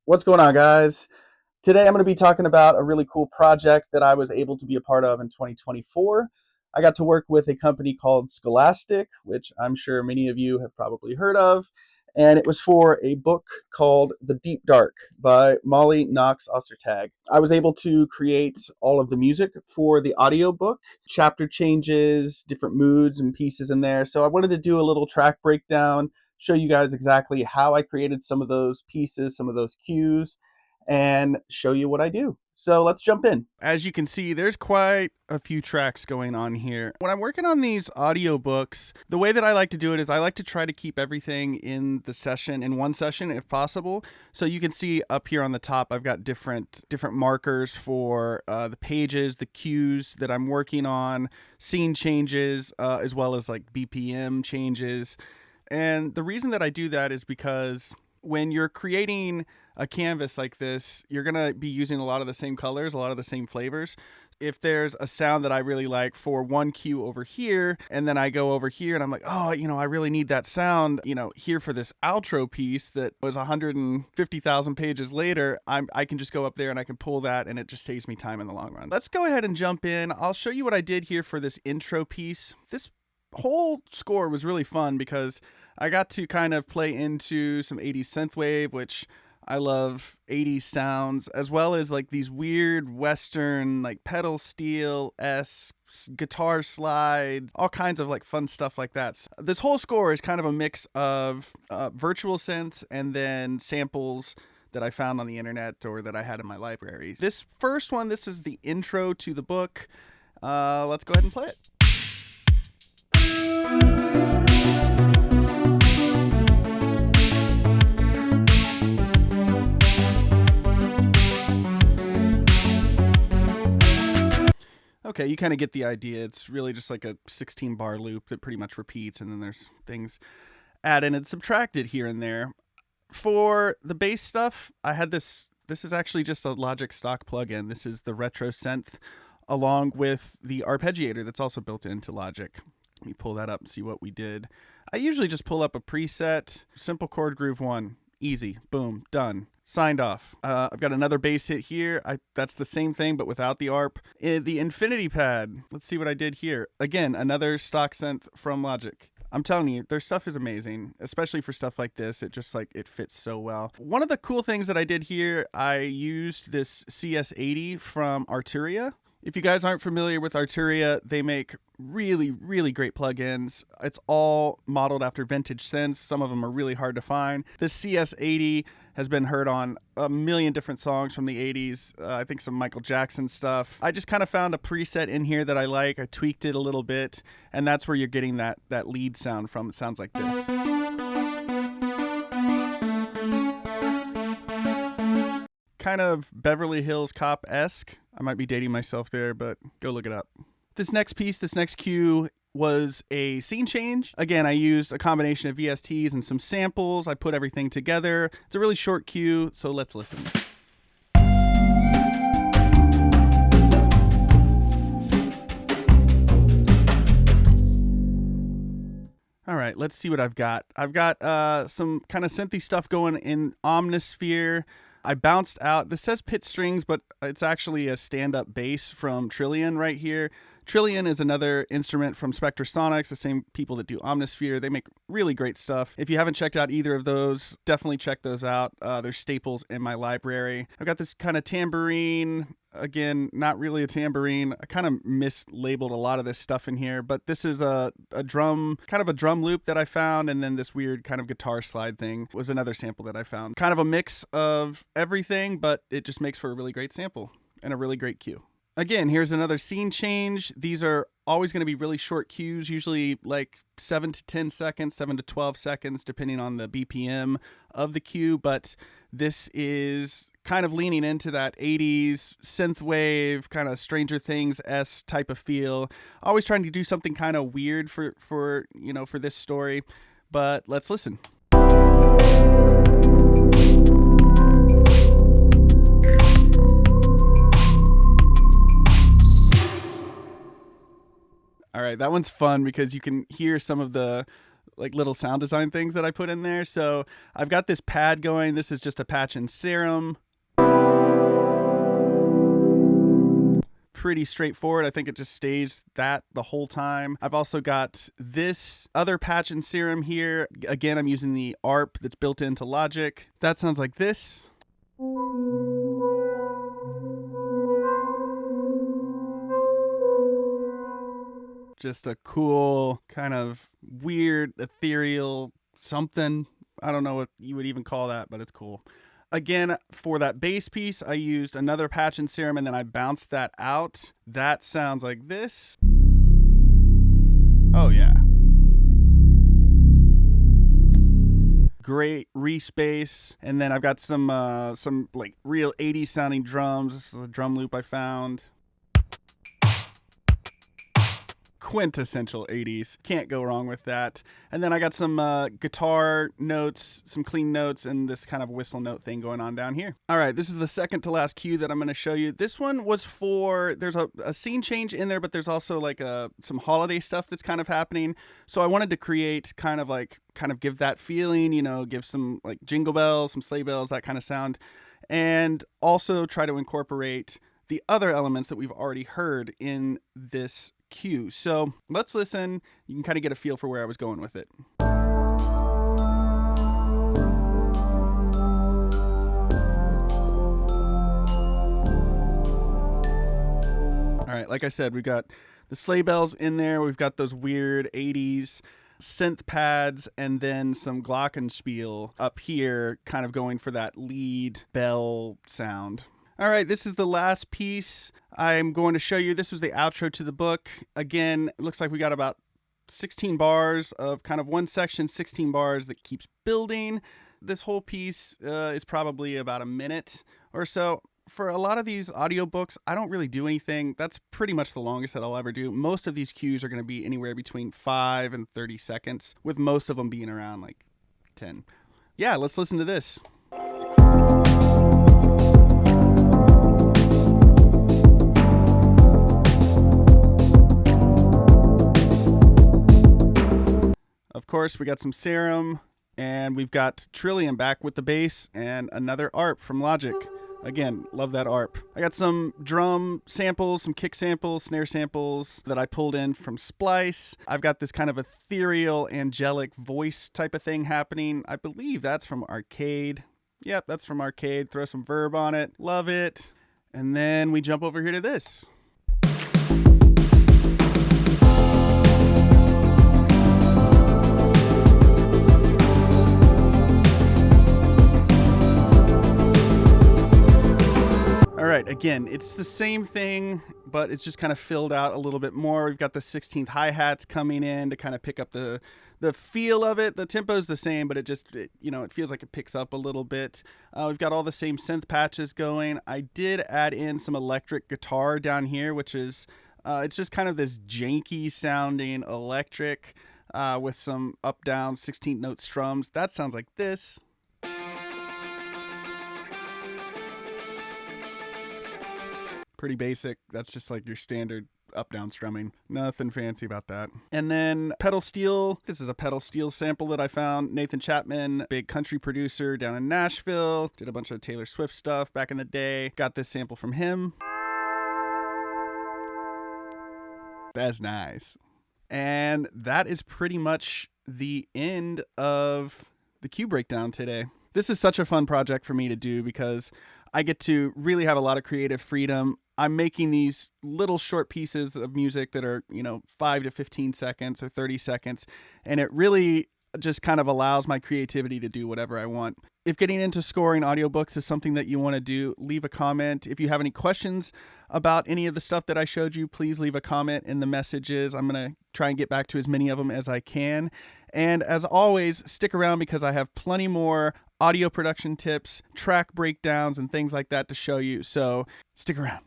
What's going on, guys? Today I'm going to be talking about a really cool project that I was able to be a part of in 2024. I got to work with a company called Scholastic, which I'm sure many of you have probably heard of, and it was for a book called The Deep Dark by Molly Knox Ostertag. I was able to create all of the music for the audiobook, chapter changes, different moods and pieces in there. So I wanted to do a little track breakdown, show you guys exactly how I created some of those pieces, some of those cues, and show you what I do. So let's jump in. As you can see, there's quite a few tracks going on here. When I'm working on these audiobooks, the way that I like to do it is I like to try to keep everything in one session if possible. So you can see up here on the top, I've got different markers for the pages, the cues that I'm working on, scene changes, as well as like BPM changes. And the reason that I do that is because when you're creating a canvas like this, you're going to be using a lot of the same colors, a lot of the same flavors. If there's a sound that I really like for one cue over here, and then I go over here and I'm like, oh, I really need that sound, here for this outro piece that was 150,000 pages later, I can just go up there and I can pull that, and it just saves me time in the long run. Let's go ahead and jump in. I'll show you what I did here for this intro piece. This whole score was really fun because I got to kind of play into some 80s synthwave, which I love 80s sounds, as well as like these weird Western, like pedal steel-esque guitar slides, all kinds of like fun stuff like that. So this whole score is kind of a mix of virtual synths and then samples that I found on the internet or that I had in my library. This first one, this is the intro to the book. Let's go ahead and play it. Okay, you kind of get the idea. It's really just like a 16-bar loop that pretty much repeats, and then there's things added and subtracted here and there. For the bass stuff, I had this. This is actually just a Logic stock plugin. This is the Retro Synth, along with the arpeggiator that's also built into Logic. Let me pull that up and see what we did. I usually just pull up a preset, simple chord groove 1, easy, boom, done. Signed off. I've got another bass hit here. That's the same thing, but without the ARP. The infinity pad. Let's see what I did here. Again, another stock synth from Logic. I'm telling you, their stuff is amazing, especially for stuff like this. It just it fits so well. One of the cool things that I did here, I used this CS80 from Arturia. If you guys aren't familiar with Arturia, they make really, really great plugins. It's all modeled after vintage synths. Some of them are really hard to find. This CS80 has been heard on a million different songs from the 80s. I think some Michael Jackson stuff. I just kind of found a preset in here that I like. I tweaked it a little bit, and that's where you're getting that lead sound from. It sounds like this. Kind of Beverly Hills Cop-esque. I might be dating myself there, but go look it up. This next cue was a scene change. Again, I used a combination of VSTs and some samples. I put everything together. It's a really short cue, so let's listen. All right, let's see what I've got. I've got some kind of synthy stuff going in Omnisphere. I bounced out. This says pit strings, but it's actually a stand-up bass from Trillion right here. Trillion is another instrument from Spectrasonics, the same people that do Omnisphere. They make really great stuff. If you haven't checked out either of those, definitely check those out. They're staples in my library. I've got this kind of tambourine. Again, not really a tambourine. I kind of mislabeled a lot of this stuff in here, but this is a drum loop that I found, and then this weird kind of guitar slide thing was another sample that I found. Kind of a mix of everything, but it just makes for a really great sample and a really great cue. Again, here's another scene change. These are always going to be really short cues, usually like 7 to 10 seconds, 7 to 12 seconds, depending on the BPM of the cue. But this is kind of leaning into that 80s synthwave, kind of Stranger Things-esque type of feel. Always trying to do something kind of weird for this story. But let's listen. All right, that one's fun because you can hear some of the like little sound design things that I put in there. So I've got this pad going. This is just a patch and serum. Pretty straightforward. I think it just stays that the whole time. I've also got this other patch and serum here. Again, I'm using the ARP that's built into Logic. That sounds like this. Just a cool, kind of weird, ethereal something. I don't know what you would even call that, but it's cool. Again, for that bass piece, I used another patch and serum, and then I bounced that out. That sounds like this. Oh, yeah. Great respace. And then I've got some like real 80s sounding drums. This is a drum loop I found. Quintessential 80s. Can't go wrong with that. And then I got some guitar notes, some clean notes, and this kind of whistle note thing going on down here. All right, this is the second to last cue that I'm going to show you. This one was for, there's a scene change in there, but there's also like some holiday stuff that's kind of happening. So I wanted to create kind of give that feeling, give some like jingle bells, some sleigh bells, that kind of sound. And also try to incorporate the other elements that we've already heard in this cue. So let's listen. You can kind of get a feel for where I was going with it. All right, like I said, we've got the sleigh bells in there. We've got those weird 80s synth pads, and then some glockenspiel up here, kind of going for that lead bell sound. All right, this is the last piece I'm going to show you. This was the outro to the book. Again, it looks like we got about 16 bars of kind of one section, 16 bars that keeps building. This whole piece is probably about a minute or so. For a lot of these audiobooks, I don't really do anything. That's pretty much the longest that I'll ever do. Most of these cues are going to be anywhere between 5 and 30 seconds, with most of them being around like 10. Yeah, let's listen to this. Of course, we got some serum, and we've got Trillium back with the bass, and another ARP from Logic. Again, love that ARP. I got some drum samples, some kick samples, snare samples that I pulled in from Splice. I've got this kind of ethereal, angelic voice type of thing happening. I believe that's from Arcade. Yep, that's from Arcade. Throw some verb on it. Love it. And then we jump over here to this. All right, again, it's the same thing, but it's just kind of filled out a little bit more. We've got the 16th hi-hats coming in to kind of pick up the feel of it. The tempo's the same, but it feels like it picks up a little bit. We've got all the same synth patches going. I did add in some electric guitar down here, which is, it's just kind of this janky sounding electric with some up-down 16th note strums. That sounds like this. Pretty basic. That's just like your standard up-down strumming. Nothing fancy about that. And then pedal steel. This is a pedal steel sample that I found. Nathan Chapman, big country producer down in Nashville. Did a bunch of Taylor Swift stuff back in the day. Got this sample from him. That's nice. And that is pretty much the end of the cue breakdown today. This is such a fun project for me to do because I get to really have a lot of creative freedom. I'm making these little short pieces of music that are, 5 to 15 seconds or 30 seconds. And it really just kind of allows my creativity to do whatever I want. If getting into scoring audiobooks is something that you want to do, leave a comment. If you have any questions about any of the stuff that I showed you, please leave a comment in the messages. I'm going to try and get back to as many of them as I can. And as always, stick around because I have plenty more audio production tips, track breakdowns, and things like that to show you. So stick around.